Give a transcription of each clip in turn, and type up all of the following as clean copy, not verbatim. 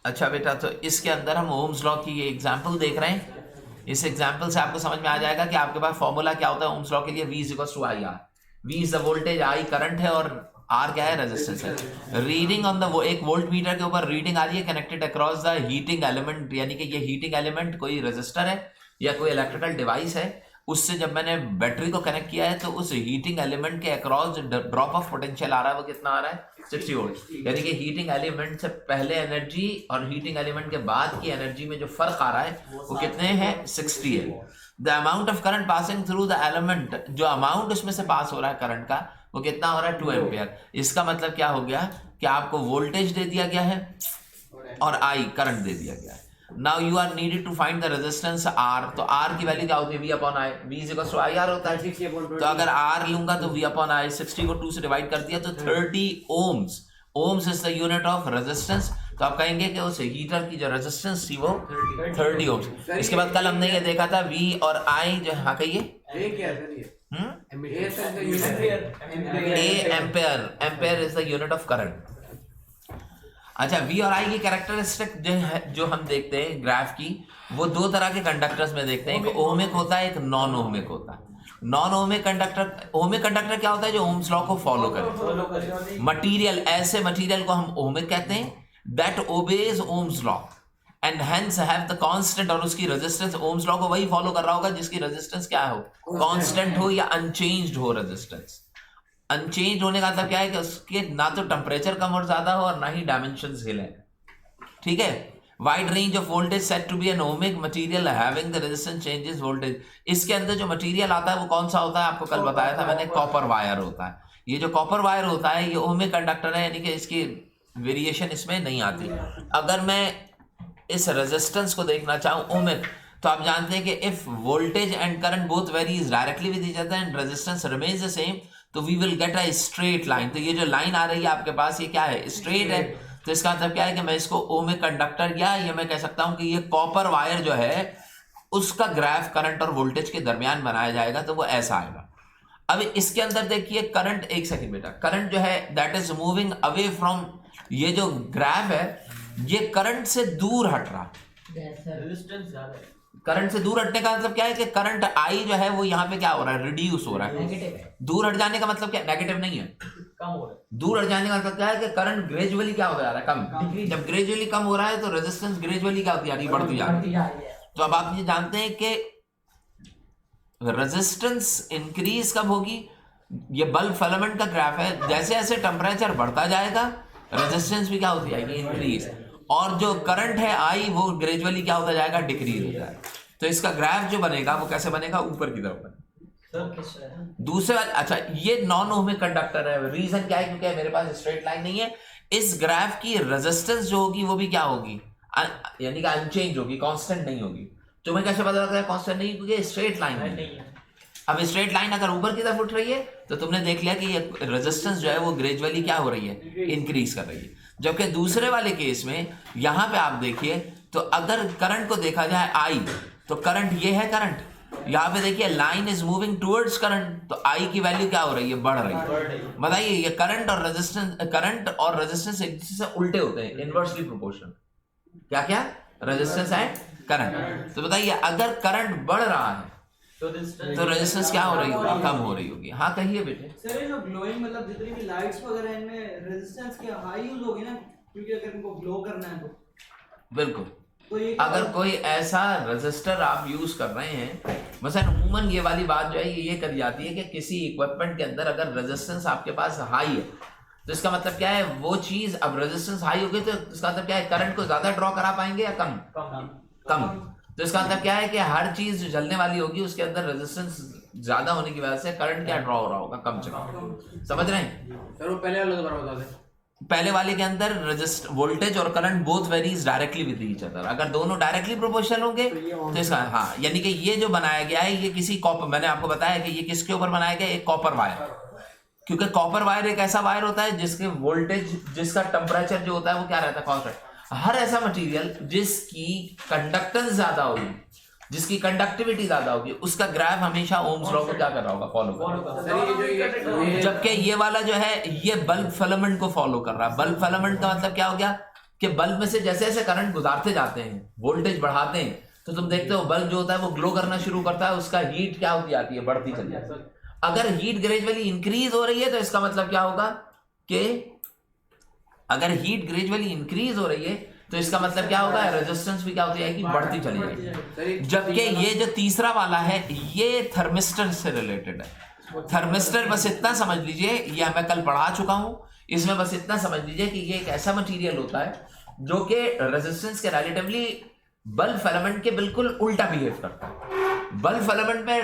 अच्छा बेटा, तो इसके अंदर हम ओम्स लॉ की ये एग्जाम्पल देख रहे हैं। इस एग्जाम्पल से आपको समझ में आ जाएगा कि आपके पास फॉर्मूला क्या होता है ओम्स लॉ के लिए। V is to I R. V is the voltage, I current है और R क्या है, रेजिस्टेंस है। रीडिंग ऑन द एक वोल्ट मीटर के ऊपर रीडिंग आ रही है connected across the heating element, यानी कि ये हीटिंग एलिमेंट कोई रजिस्टर है या कोई इलेक्ट्रिकल डिवाइस है। उससे जब मैंने बैटरी को कनेक्ट किया है तो उस हीटिंग एलिमेंट के अक्रॉस जो ड्रॉप ऑफ पोटेंशियल आ रहा है वो कितना आ रहा है, 60 वोल्ट। यानी कि हीटिंग एलिमेंट से पहले एनर्जी और हीटिंग एलिमेंट के बाद की एनर्जी में जो फर्क आ रहा है वो कितने हैं, 60 है। The amount of current passing through the element, जो अमाउंट उसमें से पास हो रहा है करंट का वो कितना हो रहा है, 2 एम्पियर। इसका मतलब क्या हो गया कि आपको वोल्टेज दे दिया गया है और I करंट दे दिया गया है। Now you are needed to find the resistance R। तो R की वैल्यू क्या होती है, V upon I। V is equal to IR होता है। तो अगर R लूंगा तो V अपॉन I, 60 को 2 से डिवाइड कर दिया तो 30 ohms. Ohms is the unit of resistance. तो आप कहेंगे कि उस हीटर की जो रेजिस्टेंस थी वो 30 ओम्स। इसके बाद कल हमने ये देखा था V और I जो, हाँ कहिए, ampere. Ampere is the unit of current. अच्छा, V और I की कैरेक्टरिस्टिक जो है, जो हम देखते हैं ग्राफ की, वो दो तरह के कंडक्टर्स में देखते हैं। एक ओहमिक होता है, एक नॉन ओहमिक होता है। Non ohmic conductor, ohmic conductor क्या होता है, जो ओम्स लॉ को फॉलो करे। मटेरियल, ऐसे मटेरियल को हम ओहमिक कहते हैं that obeys Ohm's law and hence have the constant, और उसकी रेजिस्टेंस ओम्स लॉ को वही फॉलो कर रहा होगा जिसकी रेजिस्टेंस क्या हो, कांस्टेंट हो या अनचेंज्ड हो रेजिस्टेंस। अनचेंज होने का मतलब क्या है कि उसके ना तो टेम्परेचर कम और ज्यादा हो और ना ही डायमेंशंस हिले। ठीक है। Wide range of voltage set to be an ohmic material having the resistance changes voltage. इसके अंदर जो मटेरियल आता है वो कौन सा होता है, आपको कल बताया था मैंने, कॉपर वायर होता है। ये जो कॉपर वायर होता है ये ओमिक कंडक्टर है, यानी कि इसकी वेरिएशन इसमें नहीं आती। अगर मैं इस रेजिस्टेंस को देखना चाहूं ओमिक, तो आप जानते हैं कि if voltage and current both varies directly with each other and resistance remains the same, तो we will get a straight line. तो ये जो लाइन आ रही है आपके पास, ये क्या है, स्ट्रेट है। तो इसका मतलब क्या है कि मैं इसको ओमिक कंडक्टर, या ये मैं कह सकता हूं कि ये कॉपर वायर जो है उसका ग्राफ करंट और वोल्टेज के दरमियान बनाया जाएगा, तो वो ऐसा आएगा। अब इसके अंदर देखिए करंट, एक सेकंड बेटा, करंट जो है that is moving away from, ये जो ग्राफ है ये करंट से दूर हट रहा है। करंट से दूर हटने का मतलब क्या है कि करंट I जो है वो यहाँ पे क्या हो रहा है, रिड्यूस हो रहा है। दूर हट जाने का मतलब क्या, नेगेटिव नहीं है, कम हो रहा है। दूर हट जाने का मतलब क्या है कि करंट ग्रेजुअली क्या होता जा रहा है, कम। जब ग्रेजुअली कम हो रहा है तो रेजिस्टेंस ग्रेजुअली क्या होती जा रही है, बढ़ती जा रही है। तो अब आप ये जानते हैं कि रेजिस्टेंस इंक्रीज कब होगी, ये बल्ब फिलामेंट का ग्राफ है, जैसे जैसे टेम्परेचर बढ़ता जाएगा रेजिस्टेंस भी क्या होती जाएगी, इंक्रीज। और जो करंट है I वो ग्रेजुअली क्या होता जाएगा, डिक्रीज हो जाएगा। तो इसका ग्राफ जो बनेगा वो कैसे बनेगा, ऊपर की तरफ बनेगा। दूसरे वाले, अच्छा ये नॉन ओहमिक कंडक्टर है। रीजन क्या है, क्योंकि मेरे पास स्ट्रेट लाइन नहीं है। इस ग्राफ की रेजिस्टेंस जो होगी वो भी क्या होगी, यानी कि अनचेंज होगी, कांस्टेंट नहीं होगी। तो मैं कैसे पता लगता है कांस्टेंट नहीं, क्योंकि स्ट्रेट लाइन नहीं है। अब स्ट्रेट लाइन अगर ऊपर की तरफ उठ रही है तो तुमने देख लिया कि ये रेजिस्टेंस जो है वो ग्रेजुअली क्या हो रही है, इंक्रीज कर रही है। जबकि दूसरे वाले केस में यहां पे आप देखिए, तो अगर करंट को देखा जाए I, तो करंट ये है करंट, यहां पे देखिए line is moving towards current, तो I की वैल्यू क्या हो रही है, बढ़ रही है। बताइए ये करंट और रेजिस्टेंस एक दूसरे से उल्टे होते हैं, इनवर्सली प्रोपोर्शनल। क्या क्या, रेजिस्टेंस एंड करंट। तो बताइए अगर करंट बढ़ रहा है तो रेजिस्टेंस क्या हो रही होगी, कम हो रही होगी। हाँ कहिए बेटे। सर ये जो ग्लोइंग मतलब जितनी भी लाइट्स वगैरह इनमें रेजिस्टेंस की हाई यूज होगी ना, क्योंकि अगर इनको ग्लो करना है तो बिल्कुल। तो अगर कोई ऐसा रजिस्टर आप यूज कर रहे हैं, मसलन अमूमन ये वाली बात जो है ये करी जाती है कि किसी इक्विपमेंट के अंदर अगर रेजिस्टेंस आपके पास हाई है तो इसका मतलब क्या है, वो चीज, अब रेजिस्टेंस हाई होगी तो इसका मतलब क्या है, करंट को ज्यादा ड्रॉ करा पाएंगे या कम, कम। तो इसका मतलब क्या है कि हर चीज जो जलने वाली होगी उसके अंदर रेजिस्टेंस ज्यादा होने की वजह से करंट क्या ड्रॉ हो रहा होगा, कम से कम। समझ रहे हैं सर? वो पहले वाला दोबारा बता दें। पहले वाले के अंदर वोल्टेज और current both varies directly with each other. अगर दोनों डायरेक्टली प्रोपोर्शनल होंगे तो इसका, हाँ, यानी कि ये जो बनाया गया है ये किसी कॉपर, मैंने आपको बताया कि ये किसके ऊपर बनाया गया है, एक कॉपर वायर। क्योंकि कॉपर वायर एक ऐसा वायर होता है जिसके वोल्टेज, जिसका टेम्परेचर जो होता है वो क्या रहता है, कांस्टेंट। हर ऐसा मटेरियल जिसकी कंडक्टेंस ज्यादा होगी, जिसकी कंडक्टिविटी ज्यादा होगी, उसका ग्राफ हमेशा ओम्स लॉ को क्या कर रहा होगा, फॉलो कर रहा होगा। जबकि ये वाला जो है ये बल्ब फिलामेंट को फॉलो कर रहा है। बल्ब फिलामेंट का मतलब क्या हो गया, कि बल्ब में से जैसे जैसे करंट गुजारते जाते हैं, वोल्टेज बढ़ाते हैं, तो तुम देखते हो बल्ब जो होता है वो ग्लो करना शुरू करता है, उसका हीट क्या होती जाती है, बढ़ती चली जाती है। अगर हीट ग्रेजुअली इंक्रीज हो रही है तो इसका मतलब क्या होगा कि अगर हीट ग्रेजुअली इंक्रीज हो रही है तो इसका मतलब क्या होगा, रेजिस्टेंस भी क्या होती जाएगी, बढ़ती चली जाएगी। जबकि ये जो तीसरा वाला है ये थर्मिस्टर से रिलेटेड है। थर्मिस्टर बस इतना समझ लीजिए, ये मैं कल पढ़ा चुका हूं, इसमें बस इतना समझ लीजिए कि ये एक ऐसा मटेरियल होता है जो कि रेजिस्टेंस के रिलेटिवली बल्ब फिलामेंट के बिल्कुल उल्टा बिहेव करता है। बल्ब फिलामेंट में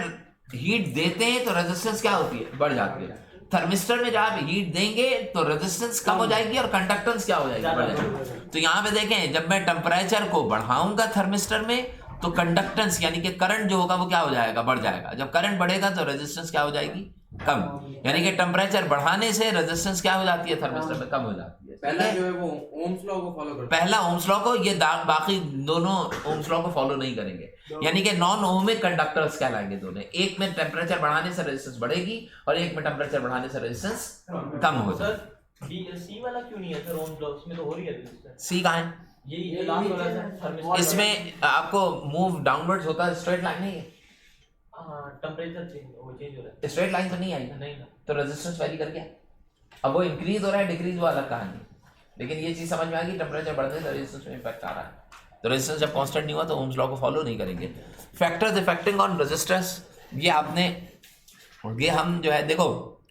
हीट देते हैं तो रेजिस्टेंस क्या होती है, बढ़ जाती है। थर्मिस्टर में जब आप हीट देंगे तो रेजिस्टेंस कम हो जाएगी और कंडक्टेंस क्या हो जाएगी, बढ़ जाएगी। तो यहाँ पे देखें, जब मैं टेम्परेचर को बढ़ाऊंगा थर्मिस्टर में तो कंडक्टेंस यानी कि करंट जो होगा वो क्या हो जाएगा, बढ़ जाएगा। जब करंट बढ़ेगा तो रेजिस्टेंस क्या हो जाएगी, कम। यानी कि टेम्परेचर बढ़ाने से रेजिस्टेंस क्या हो जाती है, थर्मिस्टर में कम हो जाती है। पहला जो है वो ओम्स लॉ को फॉलो करता है, पहला ओम्स लॉ को, ये बाकी दोनों ओम्स लॉ को फॉलो नहीं करेंगे, यानी कि नॉन ओमिक कंडक्टर्स कहलाएंगे दोनों। एक में टेम्परेचर बढ़ाने से रेजिस्टेंस बढ़ेगी और एक में टेम्परेचर बढ़ाने से रेजिस्टेंस कम हो जाएगी। सी वाला क्यों नहीं है सर, ओम लॉ उसमें तो हो रही है रेजिस्टेंस। सी कहाँ है, ये लास्ट वाला सर, इसमें आपको मूव डाउनवर्ड्स होता है, स्ट्रेट लाइन नहीं है, टेंपरेचर चेंज हो रहा है, स्ट्रेट लाइन तो नहीं आई ना, नहीं ना, तो रेजिस्टेंस वैरी कर गया। अब वो इंक्रीज हो रहा है डिक्रीज वो अलग कहानी, लेकिन ये चीज समझ में आ गई, टेम्परेचर बढ़ने से रेजिस्टेंस में इफेक्ट आ रहा है। तो रेजिस्टेंस जब कांस्टेंट नहीं हुआ तो ओम्स लॉ को फॉलो नहीं करेंगे। फैक्टर्स इफेक्टिंग ऑन रेजिस्टेंस, ये आपने, ये हम जो है देखो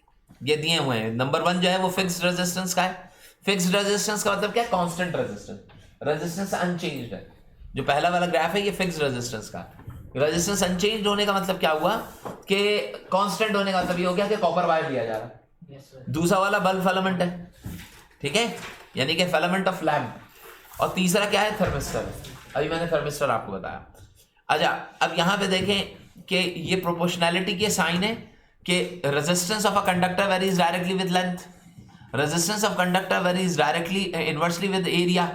ये दिए हुए हैं। नंबर 1 जो है वो फिक्स्ड रेजिस्टेंस का है। फिक्स्ड रेजिस्टेंस का मतलब क्या है, कांस्टेंट रेजिस्टेंस, रेजिस्टेंस अनचेंज्ड है। जो पहला वाला ग्राफ है ये फिक्स्ड रेजिस्टेंस का। रेजिस्टेंस अनचेंज्ड होने का मतलब क्या हुआ कि कांस्टेंट होने का मतलब ये हो गया कि कॉपर वायर लिया जा रहा है। दूसरा वाला बल्ब फिलामेंट है, ठीक है, यानी कि फिलामेंट ऑफ लैम्प। और तीसरा क्या है, थर्मिस्टर। अभी मैंने थर्मिस्टर आपको बताया। अच्छा, अब यहाँ पे देखें कि ये प्रोपोर्शनैलिटी के साइन है कि resistance of a conductor varies directly with length, resistance of conductor varies directly inversely with area,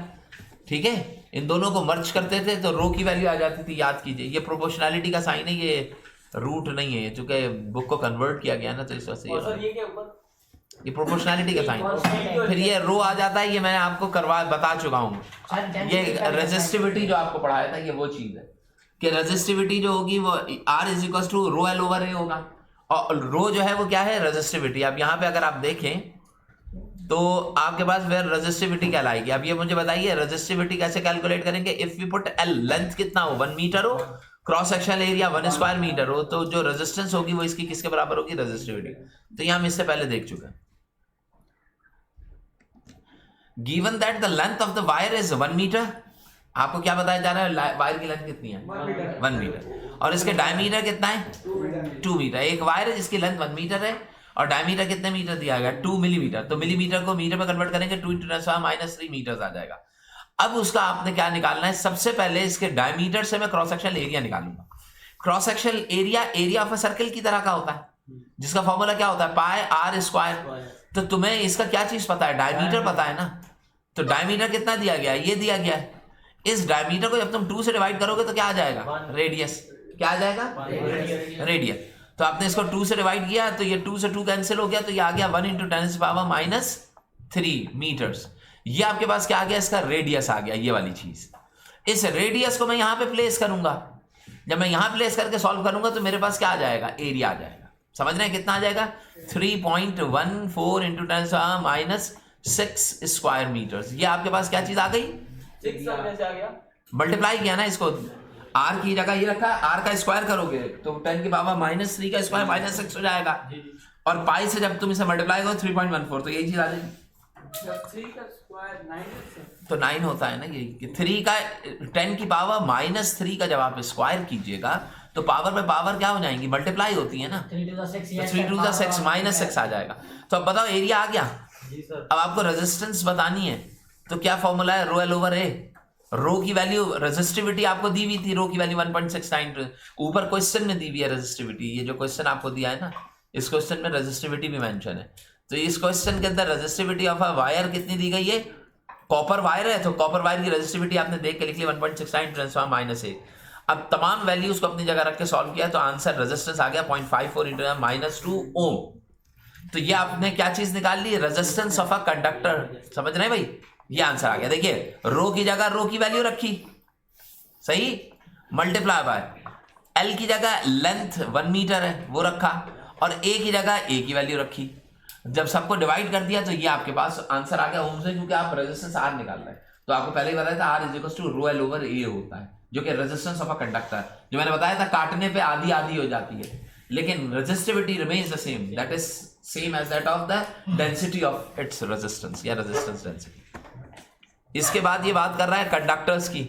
ठीक है। इन दोनों को मर्ज करते थे तो रो की वैल्यू आ जाती थी, याद कीजिए। ये प्रोपोर्शनैलिटी का साइन है, ये रूट नहीं है, चूंकि बुक को कन्वर्ट किया गया ना तो इस वजह से और सर ये क्या ऊपर, ये प्रोपोर्शनैलिटी का साइन। फिर ये रो आ जाता है, ये मैंने आपको बता चुका हूँ। ये रेजिस्टिविटी जो आपको पढ़ाया था ये वो चीज है कि रेजिस्टिविटी जो होगी वो R is equal to rho L over A होगा, और रो जो है वो क्या है, रेजिस्टिविटी। अब यहाँ पे अगर आप देखें तो आपके पास फिर रेजिस्टिविटी कहलाएगी। अब ये मुझे बताइए रेजिस्टिविटी कैसे कैलकुलेट करेंगे। If we put L, length कितना हो, 1 मीटर हो, cross sectional area 1 square metre हो, तो जो रेजिस्टेंस होगी वो इसकी किसके बराबर होगी, रेजिस्टिविटी। तो ये हम इससे पहले देख चुके हैं। Given that the length of the wire is 1 metre, आपको क्या बताया जा रहा है, वायर की लेंथ कितनी है, 1 मीटर, और इसके डायमीटर कितना है, 2 मीटर। एक वायर है जिसकी लेंथ 1 मीटर है और डायमीटर कितने मीटर दिया गया, 2 मिलीमीटर। तो मिलीमीटर को मीटर में कन्वर्ट करेंगे 2 × 10⁻³ मीटर आ जाएगा। अब उसका आपने क्या निकालना है, सबसे पहले इसके डायमीटर से मैं क्रॉस सेक्शनल एरिया निकालूंगा। Cross sectional area of a circle की तरह का होता है, जिसका फॉर्मूला क्या होता है, पाई आर स्क्वायर। तो तुम्हें इसका क्या चीज पता है, डायमीटर पता है ना। तो डायमीटर कितना दिया गया है, ये दिया गया है। इस डायमीटर को जब तुम 2 से डिवाइड करोगे तो क्या आ जाएगा, रेडियस। क्या आ जाएगा, रेडियस। तो आपने इसको 2 से डिवाइड किया तो ये 2 से 2 कैंसिल हो गया, तो ये आ गया 1 × 10⁻³ मीटर्स। ये आपके पास क्या आ गया, इसका रेडियस आ गया, ये वाली चीज। इस रेडियस को मैं यहां पे प्लेस करूंगा। जब मैं यहां प्लेस करके सॉल्व करूंगा तो मेरे पास क्या आ जाएगा, एरिया आ जाएगा। समझ रहे हैं कितना आ जाएगा, 3.14 × 10⁻⁶ स्क्वायर मीटर्स। ये आपके पास क्या चीज आ गई, 6 सामने से आ गया, मल्टीप्लाई किया ना इसको, आर की जगह ये रखा, आर का स्क्वायर करोगे तो 10⁻³ का स्क्वायर -6 हो जाएगा, और पाई से जब तुम इसे मल्टीप्लाई करो 3.14, तो यही चीज आ जाएगी। 3 का स्क्वायर 9 तो 9 होता है ना, ये 3 का 10⁻³ का जब आप स्क्वायर कीजिएगा तो पावर पे पावर क्या हो जाएंगी, मल्टीप्लाई होती है ना, 3 to the 6 तो 3 to the 6 -6 आ जाएगा। तो अब बताओ एरिया आ गया। जी सर। अब आपको रेजिस्टेंस बतानी है तो क्या फॉर्मूला है, रो एल ओवर ए। रो की वैल्यू, रेजिस्टिविटी आपको दी हुई थी, रो की वैल्यू 1.69, ऊपर क्वेश्चन में दी हुई है रेजिस्टिविटी। ये जो क्वेश्चन आपको दिया है ना, इस क्वेश्चन में रेजिस्टिविटी भी मेंशन है। तो इस क्वेश्चन के अंदर रेजिस्टिविटी ऑफ अ वायर कितनी दी गई है, कॉपर वायर है तो कॉपर वायर की रेजिस्टिविटी आपने देख के लिख ली 1.69 × 10⁻⁻⁸। अब तमाम वैल्यूज को अपनी जगह रख के सॉल्व किया तो आंसर रेजिस्टेंस आ गया 0.54 × 10⁻² ओम। तो ये आपने क्या चीज निकाल ली, रेजिस्टेंस ऑफ अ कंडक्टर। समझ रहे हैं भाई, ये आंसर आ गया। देखिए रो की जगह रो की वैल्यू रखी, सही, मल्टीप्लाई बाय एल की जगह लेंथ 1 मीटर है वो रखा, और ए की जगह ए की वैल्यू रखी। जब सबको डिवाइड कर दिया तो ये आपके पास आंसर आ गया ओम से, क्योंकि आप रेजिस्टेंस आर निकाल रहे हैं। तो आपको पहले ही बताया था R is equal to rho L over A होता है, जो कि रेजिस्टेंस ऑफ अ कंडक्टर, जो मैंने बताया था काटने पे आधी आधी हो जाती है, लेकिन resistivity remains the same, that is same as that of the density of its resistance या रेजिस्टेंस डेंसिटी। इसके बाद ये बात कर रहा है कंडक्टर्स की।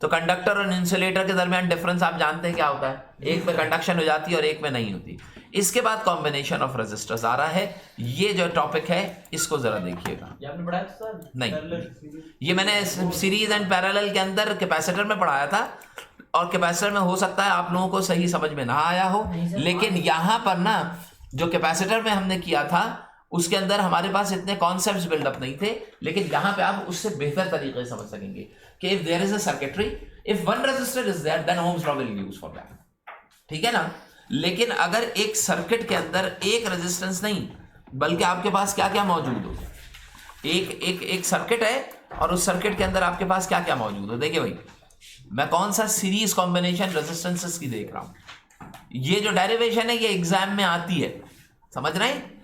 तो कंडक्टर और इंसुलेटर के दरमियान डिफरेंस आप जानते हैं क्या होता है, एक में कंडक्शन हो जाती है और एक में नहीं होती। इसके बाद कॉम्बिनेशन ऑफ रेजिस्टर्स आ रहा है। ये जो टॉपिक है इसको जरा देखिएगा। ये आपने पढ़ाया था सर? नहीं, ये मैंने सीरीज एंड पैरेलल के अंदर कैपेसिटर में पढ़ाया था, और कैपेसिटर में हो सकता है आप लोगों को सही समझ में ना आया हो, लेकिन यहां पर ना जो कैपेसिटर में हमने किया था उसके अंदर हमारे पास इतने कॉन्सेप्ट्स बिल्डअप नहीं थे, लेकिन यहां पे आप उससे बेहतर तरीके से समझ सकेंगे कि if there is a circuitry, if one resistor is there then ohms law will use for that, ठीक है ना। लेकिन अगर एक सर्किट के अंदर एक रेजिस्टेंस नहीं बल्कि आपके पास क्या क्या मौजूद हो, एक सर्किट है और उस सर्किट के अंदर आपके पास क्या क्या मौजूद हो। देखिए भाई, मैं कौन सा सीरीज कॉम्बिनेशन रेजिस्टेंसेस की देख रहा हूं। ये जो डेरिवेशन है ये एग्जाम में आती है, समझ रहे हैं।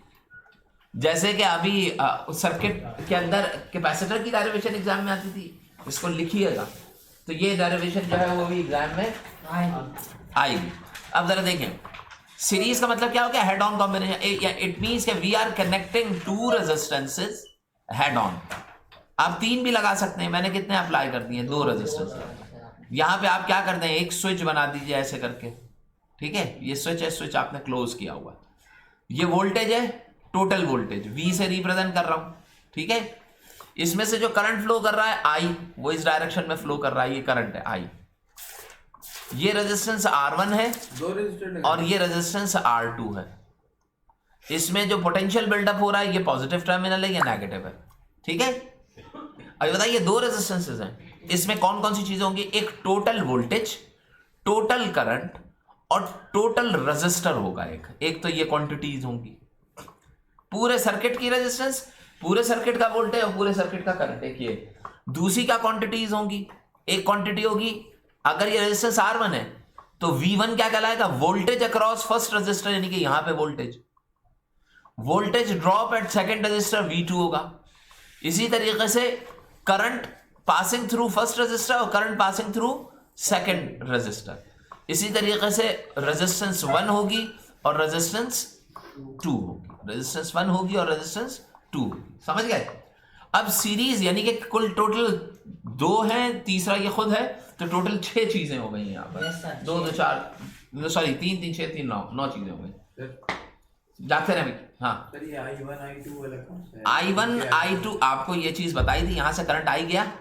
जैसे कि अभी उस सर्किट के अंदर कैपेसिटर की डेरिवेशन एग्जाम में आती थी, इसको लिखिएगा, तो ये डेरिवेशन जो है वो भी एग्जाम में आएगी। अब जरा देखें, सीरीज का मतलब क्या हो गया, head on combination. It means कि we are connecting two resistances head on. आप 3 भी लगा सकते हैं, मैंने कितने अप्लाई कर दिए, 2 रेजिस्टेंस। यहां पे आप क्या करते हैं, एक स्विच बना दीजिए ऐसे करके, ठीक है। ये स्विच है, स्विच आपने क्लोज किया हुआ। ये वोल्टेज है, टोटल वोल्टेज V से रिप्रेजेंट कर रहा हूं, ठीक है। इसमें से जो करंट फ्लो कर रहा है I, वो इस डायरेक्शन में फ्लो कर रहा है, ये करंट है I। ये रेजिस्टेंस R1 है और ये रेजिस्टेंस R2 है। इसमें जो पोटेंशियल बिल्डअप हो रहा है ये पॉजिटिव टर्मिनल है या नेगेटिव है, ठीक है। अभी बताइए 2 रेजिस्टेंसेस हैं, इसमें कौन कौन सी चीजें होंगी, एक टोटल वोल्टेज, टोटल करंट और टोटल रेजिस्टर होगा। एक तो ये क्वांटिटीज होंगी, पूरे सर्किट की रेजिस्टेंस, पूरे सर्किट का वोल्टेज और पूरे सर्किट का करंट, एक ये। दूसरी क्या क्वांटिटीज होंगी, एक क्वांटिटी होगी, अगर ये रेजिस्टेंस R1 है तो V1 क्या कहलाएगा, वोल्टेज अक्रॉस फर्स्ट रेजिस्टर, यानी कि यहां पे voltage drop at second resistor V2 होगा। इसी तरीके से current passing through first resistor और current passing through second resistor. इसी तरीके से रेजिस्टेंस 1 होगी और रेजिस्टेंस 2 होगी, रेजिस्टेंस 1 होगी और रेजिस्टेंस 2। समझ गए। अब सीरीज यानी कि कुल टोटल 2 हैं, तीसरा ये खुद है, तो टोटल 6 चीजें हो गई यहाँ पर। 2 2 4 सॉरी 3 3 6 3 9 चीजें हो गई। जाते रहे। हाँ, I1 I2 आपको ये चीज बताई थी, यहां से करंट आई गया,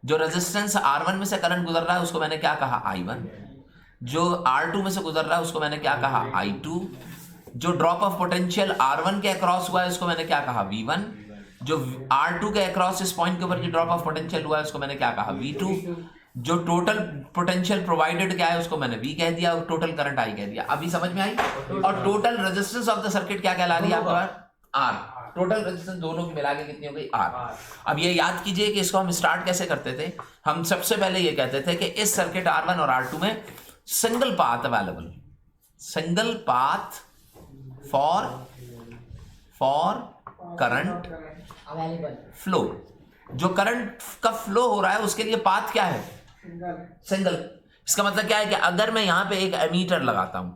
जो रेजिस्टेंस R1 में से करंट गुजर रहा है उसको मैंने क्या कहा, I1। जो R2 में से गुजर रहा है उसको मैंने क्या कहा, I2। जो ड्रॉप ऑफ पोटेंशियल R1 के अक्रॉस हुआ है उसको मैंने क्या कहा, V1। जो R2 के अक्रॉस इस पॉइंट के ऊपर जो ड्रॉप ऑफ पोटेंशियल हुआ है उसको मैंने क्या कहा, V2। जो टोटल पोटेंशियल प्रोवाइडेड क्या है उसको मैंने V कह दिया और टोटल करंट I कह दिया। अभी समझ में आई। और total resistance of the circuit क्या कहला रही है आपके पास, R। टोटल रेजिस्टेंस दोनों की मिला के कितनी हो गई, R। अब ये याद कीजिए कि इसको हम स्टार्ट कैसे करते थे। हम सबसे पहले ये कहते थे कि इस सर्किट R1 और R2 में single path available, single path for current flow. जो करंट का फ्लो हो रहा है उसके लिए पाथ क्या है, सिंगल। इसका मतलब क्या है कि अगर मैं यहां पे एक एमीटर लगाता हूं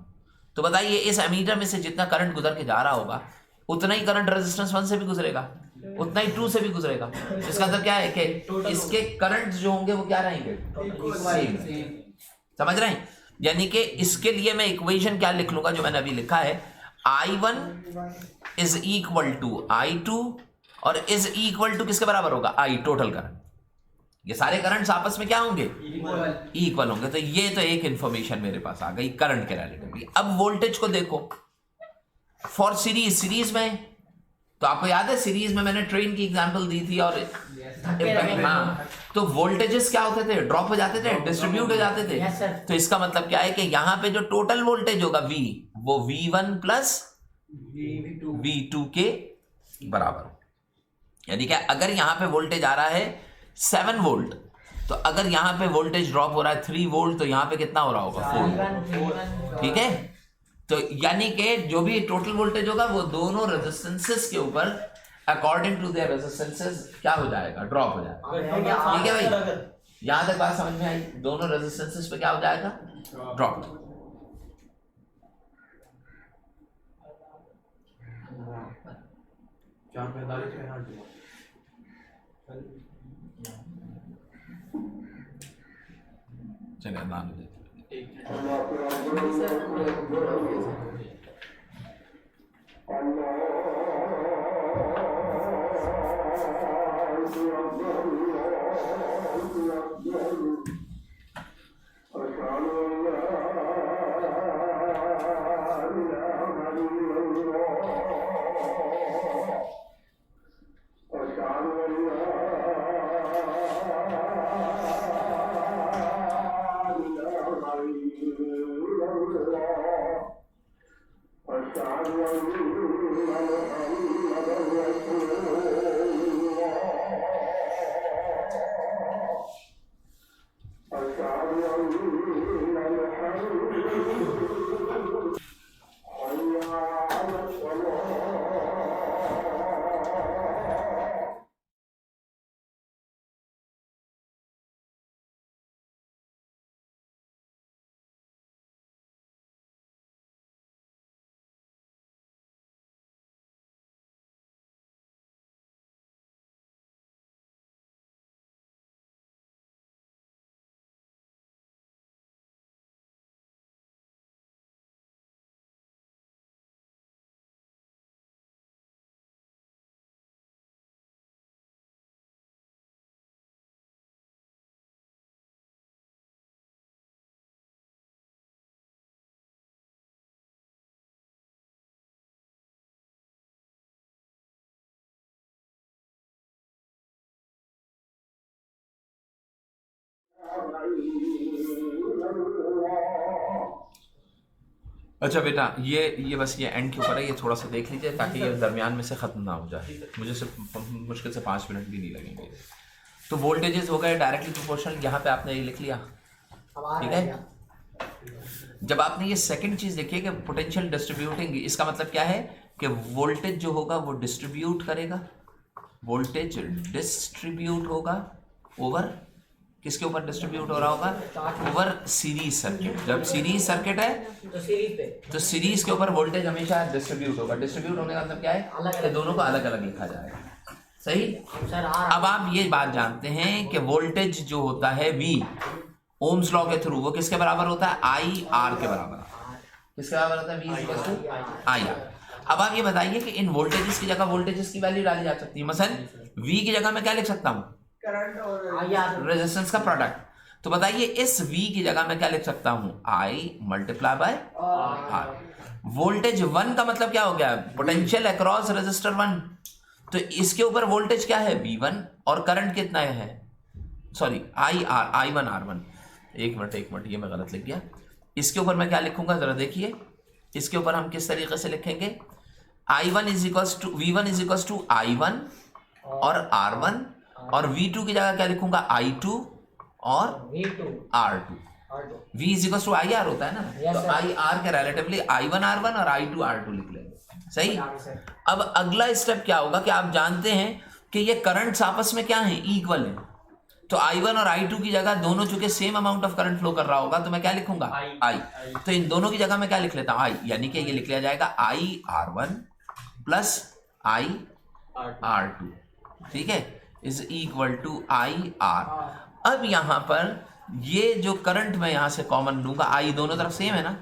तो बताइए इस एमीटर में से जितना करंट गुजर के जा रहा होगा उतना ही करंट रेजिस्टेंस 1 से भी गुजरेगा, उतना ही 2 से भी गुजरेगा। इसका मतलब क्या है कि इसके करंट जो होंगे वो क्या रहेंगे, समझ रहे हैं। यानी कि इसके लिए मैं इक्वेशन क्या लिख लूंगा, जो मैंने अभी लिखा है, I1 is equal to I2 और इज इक्वल टू किसके बराबर होगा, I टोटल करंट। ये सारे करंट्स आपस में क्या होंगे, इक्वल होंगे। तो ये तो एक इंफॉर्मेशन मेरे पास आ गई करंट के रिलेटिव। अब वोल्टेज को देखो फॉर सीरीज में, तो आपको याद है सीरीज में मैंने ट्रेन की एग्जांपल दी थी और हाँ, तो वोल्टेजेस क्या होते थे, ड्रॉप हो जाते थे, डिस्ट्रीब्यूट हो जाते थे। तो इसका मतलब क्या है कि यहां पे जो टोटल वोल्टेज होगा V, वो V1 प्लस V2 के बराबर। यानी कि अगर यहाँ पे वोल्टेज आ रहा है 7 वोल्ट, तो अगर यहाँ पे वोल्टेज ड्रॉप हो रहा है 3 वोल्ट, तो यहाँ पे कितना हो रहा होगा 4। ठीक है, तो यानी कि जो भी टोटल वोल्टेज होगा वो दोनों रेजिस्टेंसेस के ऊपर अकॉर्डिंग टू देयर रेजिस्टेंसेस क्या हो जाएगा, ड्रॉप हो जाएगा। ठीक है भाई, यहां तक बात समझ में आई? दोनों रेजिस्टेंसेस पे क्या हो जाएगा, ड्रॉप। चलिए नाम देते अच्छा बेटा, ये बस ये एंड के ऊपर है, ये थोड़ा सा देख लीजिए ताकि ये दरमियान में से ख़त्म ना हो जाए। मुझे सिर्फ मुश्किल से 5 मिनट भी नहीं लगेंगे। तो वोल्टेजेस हो गए डायरेक्टली प्रोपोर्शनल, यहाँ पे आपने ये लिख लिया। ठीक है, जब आपने ये सेकंड चीज़ देखी कि पोटेंशियल डिस्ट्रीब्यूटिंग, इसका मतलब क्या है कि वोल्टेज जो होगा वो डिस्ट्रीब्यूट करेगा, वोल्टेज डिस्ट्रीब्यूट होगा ओवर, किसके ऊपर डिस्ट्रीब्यूट हो रहा होगा, ओवर सीरीज सर्किट। जब सीरीज सर्किट है तो सीरीज के ऊपर वोल्टेज हमेशा डिस्ट्रीब्यूट होगा। डिस्ट्रीब्यूट होने का मतलब क्या है कि दोनों को अलग अलग लिखा जाएगा। सही। अब आप ये बात जानते हैं कि वोल्टेज जो होता है V ओम्स लॉ के थ्रू, वो किसके बराबर होता है, IR के बराबर। किसके बराबर होता है, V IR। अब आप ये बताइए कि इन वोल्टेजेस की जगह वोल्टेजेस की वैल्यू डाली जा सकती है। मसलन V की जगह मैं क्या लिख सकता हूँ, करंट और रेजिस्टेंस का प्रोडक्ट। तो बताइए इस V की जगह मैं क्या लिख सकता हूं, I multiply by R। Voltage 1 का मतलब क्या हो गया, पोटेंशियल अक्रॉस रेजिस्टर 1। तो इसके ऊपर वोल्टेज क्या है, V1, और करंट कितना है, सॉरी I1 R1। एक मिनट ये मैं गलत लिख गया। इसके ऊपर मैं क्या लिखूंगा जरा देखिए, इसके ऊपर हम किस तरीके से लिखेंगे, I1 is equals to V1 is equals to I1 और R1, और V2 की जगह क्या लिखूंगा, I2 और R2। V is equal to IR होता है ना, तो IR के रिलेटिवली I1 R1 और I2 R2 लिख लेंगे। सही। अब अगला स्टेप क्या होगा कि आप जानते हैं कि ये करंट्स आपस में क्या हैं, इक्वल हैं। तो I1 और I2 की जगह दोनों चूंकि same amount of current flow कर रहा होगा, तो मैं क्या लिखूंगा, I। तो इन दोनों की जगह मैं क्या लिख लेता हूं, I, यानी कि ये लिख लिया जाएगा IR1 प्लस IR2। ठीक है, इज इक्वल टू IR। अब यहां पर ये जो करंट मैं यहां से कॉमन लूंगा, I दोनों तरफ सेम है ना,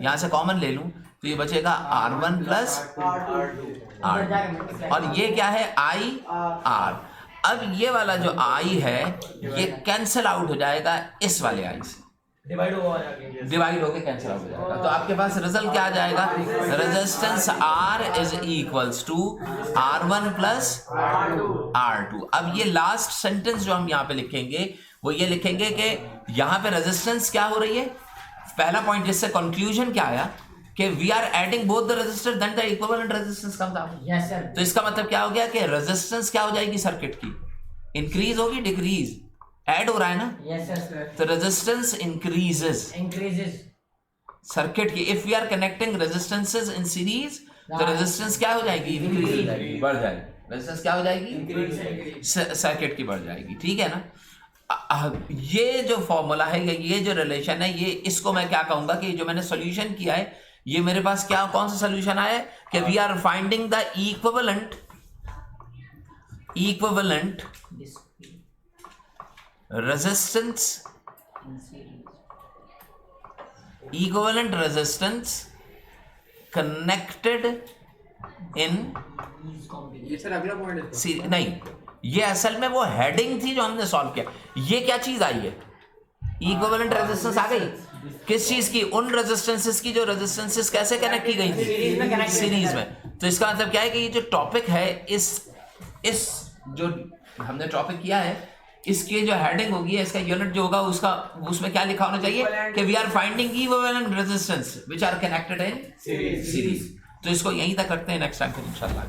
यहां से कॉमन ले लूं तो ये बचेगा R1 प्लस R2, और ये क्या है, IR। अब ये वाला जो I है ये कैंसिल आउट हो जाएगा इस वाले I से, डिवाइड होके कैंसिल आउट हो जाएगा। तो आपके पास रिजल्ट क्या आ जाएगा, resistance R is equals to R1 plus R2। अब ये लास्ट सेंटेंस जो हम यहाँ पे लिखेंगे वो ये लिखेंगे कि यहाँ पे रेजिस्टेंस क्या हो रही है। पहला पॉइंट जिससे कंक्लूजन क्या आया कि we are adding both the resistor then the equivalent resistance comes out. Yes sir. तो इसका मतलब क्या हो गया कि रेजिस्टेंस क्या हो जाएगी सर्किट की, इंक्रीज होगी डिक्रीज, ऐड हो रहा है ना। Yes sir. तो रेजिस्टेंस इंक्रीजेस इंक्रीजेस सर्किट की। If we are connecting resistances in series तो रेजिस्टेंस क्या हो जाएगी, इंक्रीज बढ़ जाएगी, रेजिस्टेंस क्या हो जाएगी, सर्किट की बढ़ जाएगी। ठीक है ना। ये जो फॉर्मूला है, ये जो रिलेशन है, ये इसको मैं क्या कहूंगा कि जो मैंने सॉल्यूशन किया है, ये मेरे पास क्या कौन सा सॉल्यूशन आया है कि we are finding the equivalent resistance, equivalent resistance connected in ये सर अगला पॉइंट है। नहीं, ये असल में वो हेडिंग थी जो हमने सॉल्व किया। ये क्या चीज आई है, इक्विवेलेंट रेजिस्टेंस आ गई किस चीज की, उन रेजिस्टेंसेस की जो रेजिस्टेंसेस कैसे कनेक्ट की गई थी, सीरीज में। तो इसका मतलब क्या है कि ये जो टॉपिक है, इस जो हमने टॉपिक किया है, इसकी जो हेडिंग होगी, इसका यूनिट जो होगा, उसका उसमें क्या लिखा होना चाहिए कि we are finding equivalent resistance which are connected in series. तो इसको यहीं तक रखते हैं, नेक्स्ट टाइम फिर इंशाल्लाह।